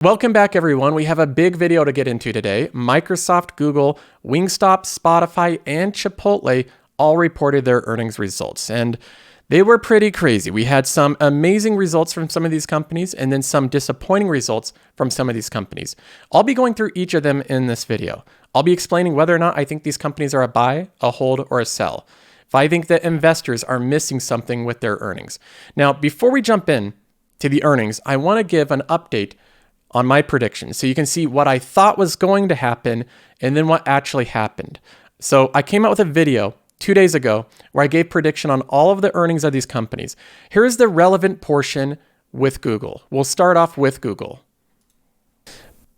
Welcome back, everyone. We have a big video to get into today. Microsoft, Google, Wingstop, Spotify, and Chipotle all reported their earnings results, and they were pretty crazy. We had some amazing results from some of these companies and then some disappointing results from some of these companies. I'll be going through each of them in this video. I'll be explaining whether or not I think these companies are a buy, a hold, or a sell. If I think that investors are missing something with their earnings. Now, before we jump in to the earnings, I want to give an update on my predictions so you can see what I thought was going to happen and then what actually happened. So I came out with a video 2 days ago where I gave prediction on all of the earnings of these companies. Here's the relevant portion with Google. We'll start off with Google.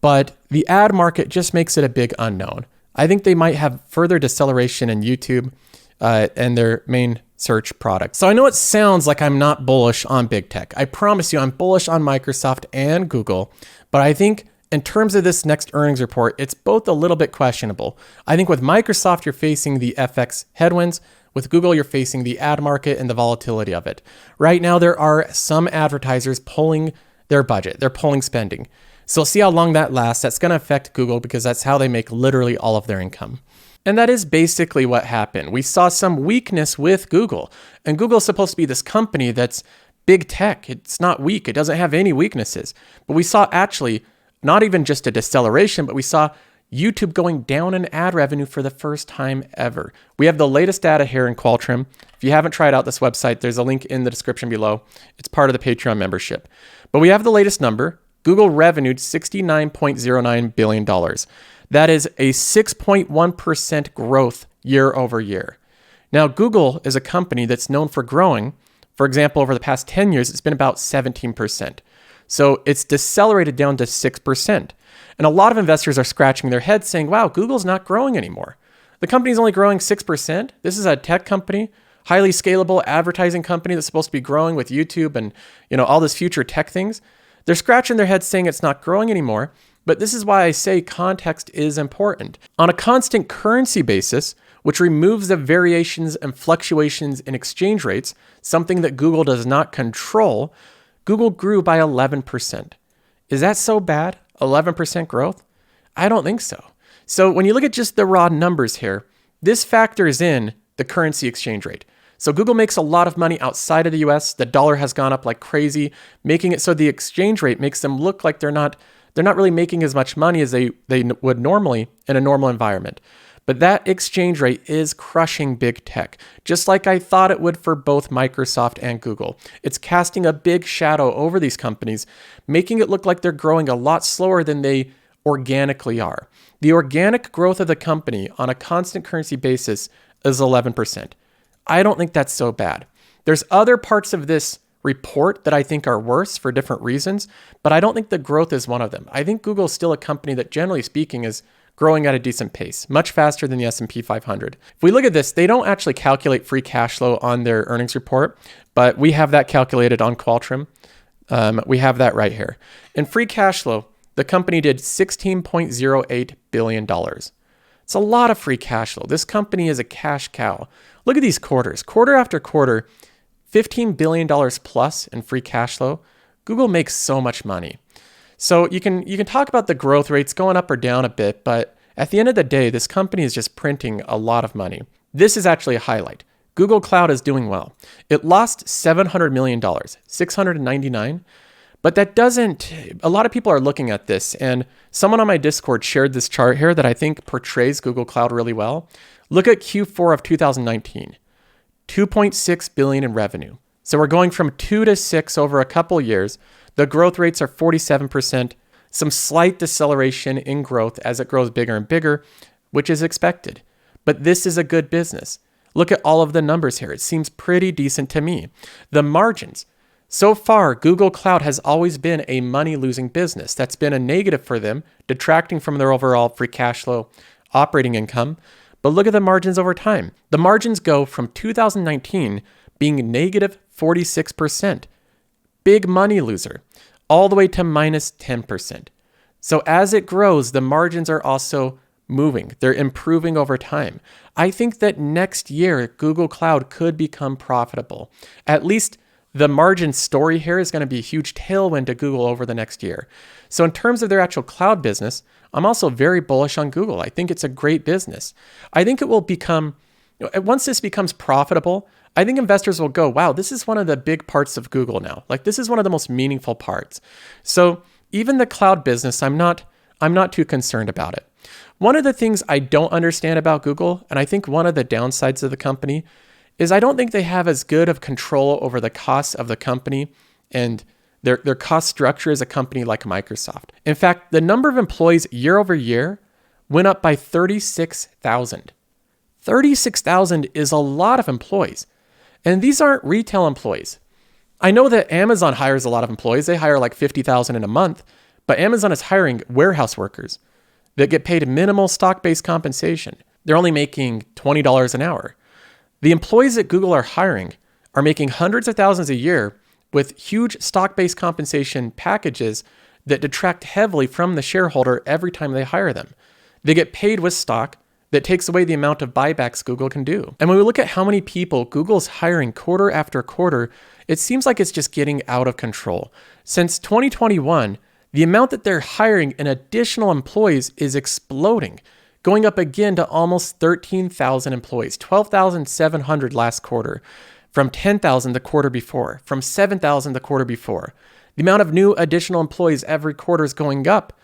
But the ad market just makes it a big unknown. I think they might have further deceleration in YouTube and their main search product. So I know it sounds like I'm not bullish on big tech. I promise you I'm bullish on Microsoft and Google, but I think in terms of this next earnings report, it's both a little bit questionable. I think with Microsoft, you're facing the FX headwinds. With Google, you're facing the ad market and the volatility of it. Right now, there are some advertisers pulling their budget. They're pulling spending. So we'll see how long that lasts. That's going to affect Google because that's how they make literally all of their income. And that is basically what happened. We saw some weakness with Google. And Google's supposed to be this company that's big tech. It's not weak. It doesn't have any weaknesses. But we saw actually not even just a deceleration, but we saw YouTube going down in ad revenue for the first time ever. We have the latest data here in Qualtrim. If you haven't tried out this website, there's a link in the description below. It's part of the Patreon membership. But we have the latest number. Google revenued $69.09 billion. That is a 6.1% growth year over year. Now, Google is a company that's known for growing. For example, over the past 10 years, it's been about 17%. So it's decelerated down to 6%. And a lot of investors are scratching their heads saying, wow, Google's not growing anymore. The company's only growing 6%. This is a tech company, highly scalable advertising company that's supposed to be growing with YouTube and all this future tech things. They're scratching their heads saying it's not growing anymore. But this is why I say context is important. On a constant currency basis, which removes the variations and fluctuations in exchange rates, something that Google does not control, Google grew by 11%. Is that so bad? 11% growth? I don't think so. So when you look at just the raw numbers here, this factors in the currency exchange rate. So Google makes a lot of money outside of the US. The dollar has gone up like crazy, making it so the exchange rate makes them look like they're not really making as much money as they would normally in a normal environment. But that exchange rate is crushing big tech, just like I thought it would for both Microsoft and Google. It's casting a big shadow over these companies, making it look like they're growing a lot slower than they organically are. The organic growth of the company on a constant currency basis is 11%. I don't think that's so bad. There's other parts of this report that I think are worse for different reasons, but I don't think the growth is one of them. I think Google's still a company that, generally speaking, is growing at a decent pace, much faster than the S&P 500. If we look at this, they don't actually calculate free cash flow on their earnings report, but we have that calculated on Qualtrim. We have that right here. In free cash flow, the company did $16.08 billion. It's a lot of free cash flow. This company is a cash cow. Look at these quarters. Quarter after quarter, $15 billion plus in free cash flow. Google makes so much money. So you can talk about the growth rates going up or down a bit, but at the end of the day, this company is just printing a lot of money. This is actually a highlight. Google Cloud is doing well. It lost $700 million, $699, but that doesn't, a lot of people are looking at this, and someone on my Discord shared this chart here that I think portrays Google Cloud really well. Look at Q4 of 2019. 2.6 billion in revenue. So we're going from 2 to 6 over a couple years. The growth rates are 47%, some slight deceleration in growth as it grows bigger and bigger, which is expected. But this is a good business. Look at all of the numbers here. It seems pretty decent to me. The margins. So far, Google Cloud has always been a money-losing business. That's been a negative for them, detracting from their overall free cash flow operating income. But look at the margins over time. The margins go from 2019 being negative 46%, big money loser, all the way to minus 10%. So as it grows, the margins are also moving. They're improving over time. I think that next year, Google Cloud could become profitable. At least the margin story here is going to be a huge tailwind to Google over the next year. So in terms of their actual cloud business, I'm also very bullish on Google. I think it's a great business. I think it will become, once this becomes profitable, I think investors will go, wow, this is one of the big parts of Google now. Like this is one of the most meaningful parts. So even the cloud business, I'm not too concerned about it. One of the things I don't understand about Google, and I think one of the downsides of the company, is I don't think they have as good of control over the costs of the company and their cost structure as a company like Microsoft. In fact, the number of employees year over year went up by 36,000. 36,000 is a lot of employees. And these aren't retail employees. I know that Amazon hires a lot of employees. They hire like 50,000 in a month, but Amazon is hiring warehouse workers that get paid minimal stock-based compensation. They're only making $20 an hour. The employees that Google are hiring are making hundreds of thousands a year with huge stock-based compensation packages that detract heavily from the shareholder every time they hire them. They get paid with stock that takes away the amount of buybacks Google can do. And when we look at how many people Google's hiring quarter after quarter, it seems like it's just getting out of control. Since 2021, the amount that they're hiring in additional employees is exploding, going up again to almost 13,000 employees, 12,700 last quarter, from 10,000 the quarter before, from 7,000 the quarter before. The amount of new additional employees every quarter is going up.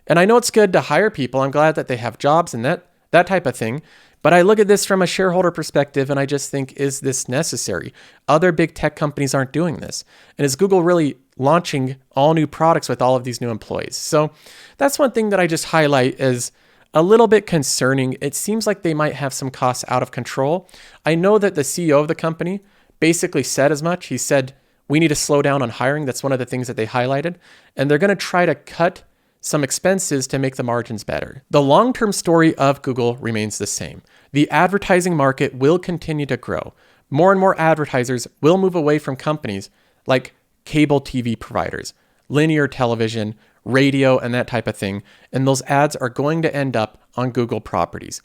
And I know it's good to hire people. I'm glad that they have jobs and that type of thing. But I look at this from a shareholder perspective and I just think, is this necessary? Other big tech companies aren't doing this. And is Google really launching all new products with all of these new employees? So that's one thing that I just highlight as a little bit concerning. It seems like they might have some costs out of control. I know that the CEO of the company basically said as much. He said, we need to slow down on hiring. That's one of the things that they highlighted. And they're going to try to cut some expenses to make the margins better. The long-term story of Google remains the same. The advertising market will continue to grow. More and more advertisers will move away from companies like cable TV providers, linear television, radio, and that type of thing. And those ads are going to end up on Google properties.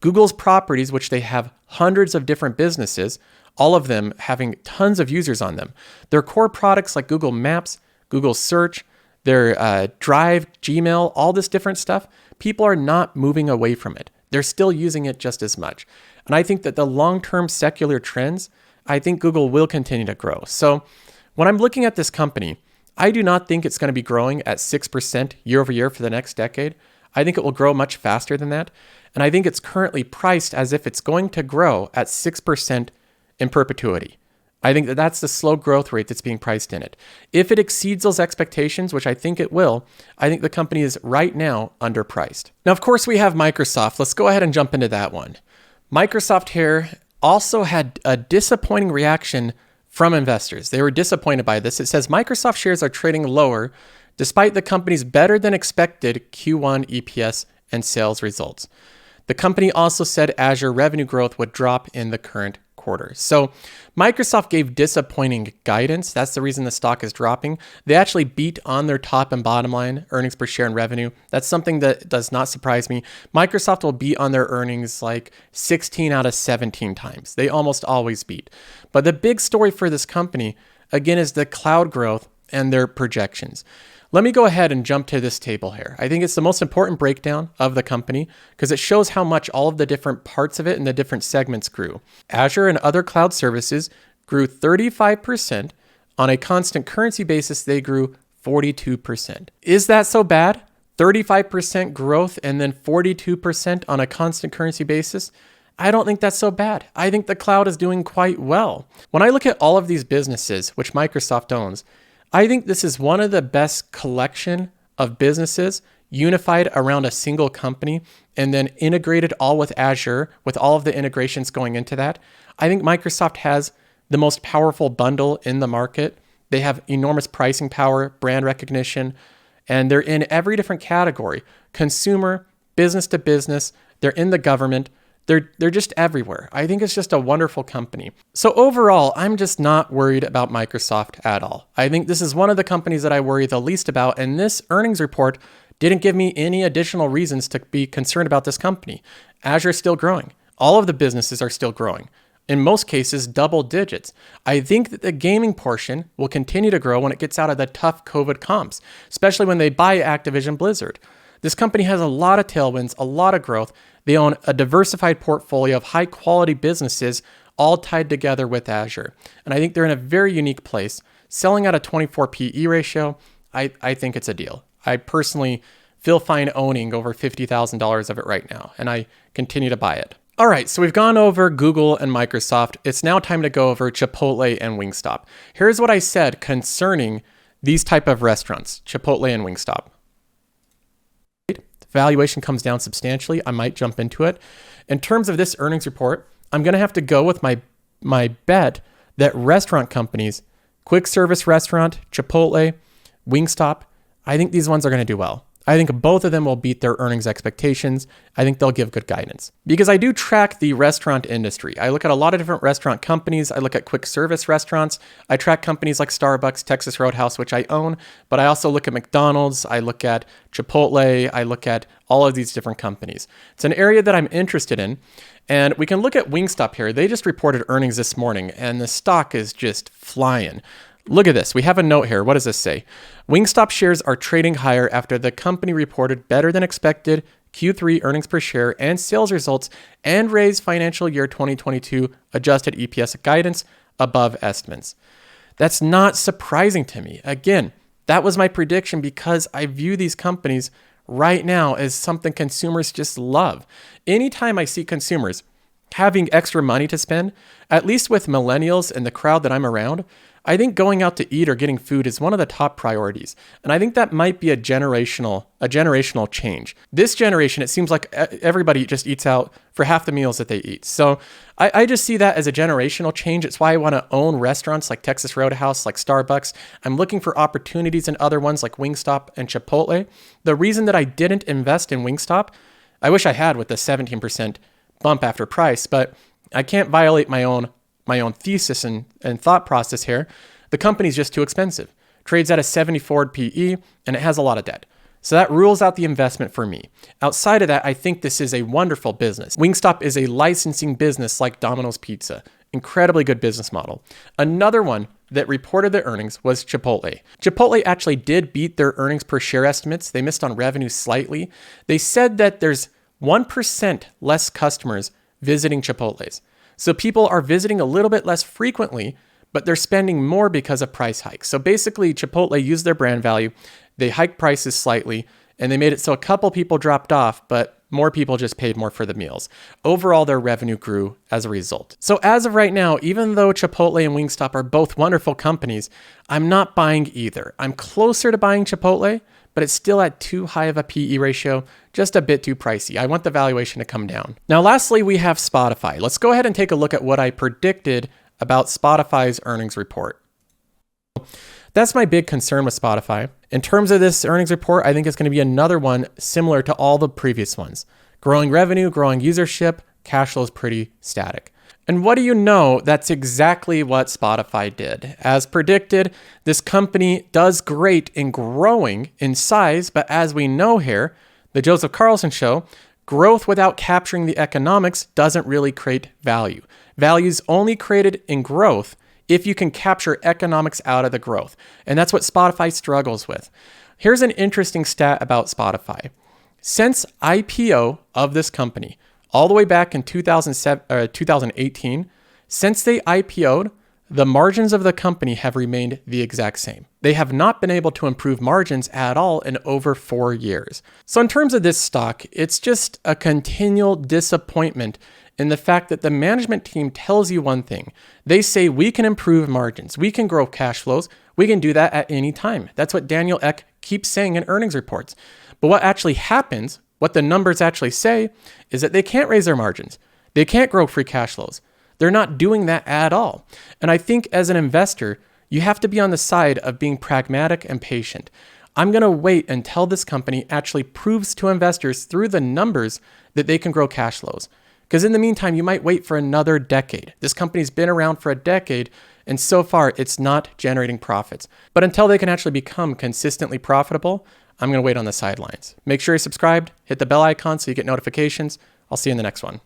Google's properties, which they have hundreds of different businesses, all of them having tons of users on them. Their core products like Google Maps, Google Search, their Drive, Gmail, all this different stuff, people are not moving away from it. They're still using it just as much. And I think that the long-term secular trends, I think Google will continue to grow. So when I'm looking at this company, I do not think it's going to be growing at 6% year over year for the next decade. I think it will grow much faster than that. And I think it's currently priced as if it's going to grow at 6% in perpetuity. I think that that's the slow growth rate that's being priced in it. If it exceeds those expectations, which I think it will, I think the company is right now underpriced. Now, of course, we have Microsoft. Let's go ahead and jump into that one. Microsoft here also had a disappointing reaction from investors. They were disappointed by this. It says Microsoft shares are trading lower despite the company's better than expected Q1 EPS and sales results. The company also said Azure revenue growth would drop in the current quarter. So Microsoft gave disappointing guidance. That's the reason the stock is dropping. They actually beat on their top and bottom line, earnings per share and revenue. That's something that does not surprise me. Microsoft will beat on their earnings like 16 out of 17 times. They almost always beat. But the big story for this company, again, is the cloud growth and their projections. Let me go ahead and jump to this table here. I think it's the most important breakdown of the company because it shows how much all of the different parts of it and the different segments grew. Azure and other cloud services grew 35%. On a constant currency basis, they grew 42%. Is that so bad? 35% growth and then 42% on a constant currency basis? I don't think that's so bad. I think the cloud is doing quite well. When I look at all of these businesses, which Microsoft owns, I think this is one of the best collection of businesses unified around a single company and then integrated all with Azure with all of the integrations going into that. I think Microsoft has the most powerful bundle in the market. They have enormous pricing power, brand recognition, and they're in every different category: consumer, business to business, they're in the government. They're just everywhere. I think it's just a wonderful company. So overall, I'm just not worried about Microsoft at all. I think this is one of the companies that I worry the least about, and this earnings report didn't give me any additional reasons to be concerned about this company. Azure is still growing. All of the businesses are still growing. in most cases, double digits. I think that the gaming portion will continue to grow when it gets out of the tough COVID comps, especially when they buy Activision Blizzard. This company has a lot of tailwinds, a lot of growth. They own a diversified portfolio of high quality businesses all tied together with Azure. And I think they're in a very unique place. Selling at a 24 PE ratio, I think it's a deal. I personally feel fine owning over $50,000 of it right now, and I continue to buy it. All right, so we've gone over Google and Microsoft. It's now time to go over Chipotle and Wingstop. Here's what I said concerning these type of restaurants, Chipotle and Wingstop. The valuation comes down substantially. I might jump into it. In terms of this earnings report, I'm gonna have to go with my bet that restaurant companies, quick service restaurant, Chipotle, Wingstop, I think these ones are gonna do well. I think both of them will beat their earnings expectations. I think they'll give good guidance. Because I do track the restaurant industry. I look at a lot of different restaurant companies. I look at quick service restaurants. I track companies like Starbucks, Texas Roadhouse, which I own, but I also look at McDonald's. I look at Chipotle. I look at all of these different companies. It's an area that I'm interested in. And we can look at Wingstop here. They just reported earnings this morning, and the stock is just flying. Look at this. We have a note here. What does this say? Wingstop shares are trading higher after the company reported better than expected Q3 earnings per share and sales results and raised financial year 2022 adjusted EPS guidance above estimates. That's not surprising to me. Again, that was my prediction because I view these companies right now as something consumers just love. Anytime I see consumers having extra money to spend, at least with millennials and the crowd that I'm around, I think going out to eat or getting food is one of the top priorities. And I think that might be a generational change. This generation, it seems like everybody just eats out for half the meals that they eat. So I just see that as a generational change. It's why I want to own restaurants like Texas Roadhouse, like Starbucks. I'm looking for opportunities in other ones like Wingstop and Chipotle. The reason that I didn't invest in Wingstop, I wish I had with the 17% bump after price, but I can't violate my own thesis and thought process here. The company's just too expensive. Trades at a 74 PE, and it has a lot of debt. So that rules out the investment for me. Outside of that, I think this is a wonderful business. Wingstop is a licensing business like Domino's Pizza. Incredibly good business model. Another one that reported their earnings was Chipotle. Chipotle actually did beat their earnings per share estimates. They missed on revenue slightly. They said that there's 1% less customers visiting Chipotle's. So people are visiting a little bit less frequently, but they're spending more because of price hikes. So basically, Chipotle used their brand value. They hiked prices slightly, and they made it so a couple people dropped off, but more people just paid more for the meals. Overall, their revenue grew as a result. So as of right now, even though Chipotle and Wingstop are both wonderful companies, I'm not buying either. I'm closer to buying Chipotle, but it's still at too high of a PE ratio, just a bit too pricey. I want the valuation to come down. Now, lastly, we have Spotify. Let's go ahead and take a look at what I predicted about Spotify's earnings report. That's my big concern with Spotify. In terms of this earnings report, I think it's going to be another one similar to all the previous ones. Growing revenue, growing usership, cash flow is pretty static. And what do you know? That's exactly what Spotify did. As predicted, this company does great in growing in size, but as we know here, the Joseph Carlson show, growth without capturing the economics doesn't really create value. Value is only created in growth if you can capture economics out of the growth. And that's what Spotify struggles with. Here's an interesting stat about Spotify. Since IPO of this company, all the way back in 2018, since they IPO'd, the margins of the company have remained the exact same. They have not been able to improve margins at all in over 4 years. So in terms of this stock, it's just a continual disappointment in the fact that the management team tells you one thing. They say, we can improve margins, we can grow cash flows, we can do that at any time. That's what Daniel Ek keeps saying in earnings reports. But what actually happens, what the numbers actually say, is that they can't raise their margins. They can't grow free cash flows. They're not doing that at all. And I think as an investor, you have to be on the side of being pragmatic and patient. I'm going to wait until this company actually proves to investors through the numbers that they can grow cash flows. Because in the meantime, you might wait for another decade. This company's been around for a decade, and so far it's not generating profits. But until they can actually become consistently profitable, I'm going to wait on the sidelines. Make sure you're subscribed, hit the bell icon so you get notifications. I'll see you in the next one.